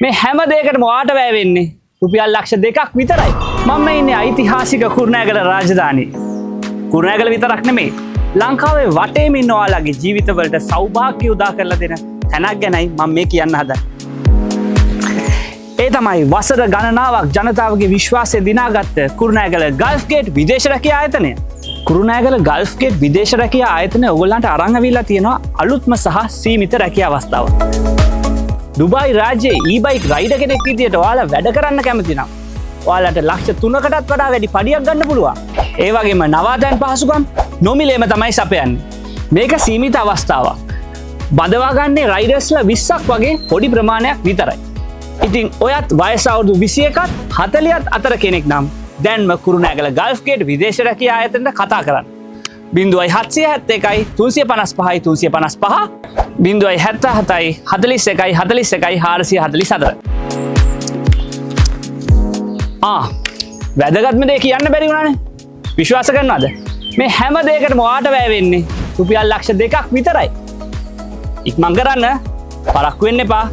මේ හැම දෙයකටම ඔයාට වැය වෙන්නේ රුපියල් ලක්ෂ 2ක් විතරයි. මම ඉන්නේ ඓතිහාසික කුරුණෑගල රාජධානියේ. කුරුණෑගල විතරක් නෙමෙයි. ලංකාවේ වටේම ඉන්න ඔයාලගේ ජීවිතවලට සෞභාග්‍ය උදා කරලා දෙන තැනක් ගැනයි මම මේ කියන්න හදන්නේ. ඒ තමයි වසර ගණනාවක් ජනතාවගේ විශ්වාසය දිනාගත්ත කුරුණෑගල ගල්ෆ් ගේට් විදේශ රැකියා ආයතනය. කුරුණෑගල ගල්ෆ් ගේට් විදේශ රැකියා ආයතනය ඔයගොල්ලන්ට අරන් අවිල්ලා තියෙනවා අලුත්ම සහ සීමිත රැකියා අවස්ථාවක්. දුබායි රාජ්‍යයේ e-bike rider කෙනෙක් විදියට ඔයාලා වැඩ කරන්න කැමති නම් ඔයාලට ලක්ෂ 3කටත් වඩා වැඩි පඩියක් ගන්න පුළුවන්. ඒ වගේම නවාතැන් පහසුකම් නොමිලේම තමයි සපයන්නේ. මේක සීමිත අවස්ථාවක්. බඳවා ගන්නේ රයිඩර්ස්ලා 20ක් වගේ පොඩි ප්‍රමාණයක් විතරයි. ඉතින් ඔයත් වයස අවුරුදු 21ත් 40ත් අතර කෙනෙක් නම් දැන්ම කුරුණෑගල ගල්ෆ් ගේට් විදේශ රැකියා ආයතනයට කතා කරන්න. 0771 355 355 077 41 41 444. වැදගත්ම දේ කියන්න බැරි වුණානේ. විශ්වාස කරනවද? මේ හැම දෙයකටම ඔයාට වැය වෙන්නේ රුපියල් ලක්ෂ 2ක් විතරයි. ඉක්මන් කරන්න. පරක්කු වෙන්න එපා.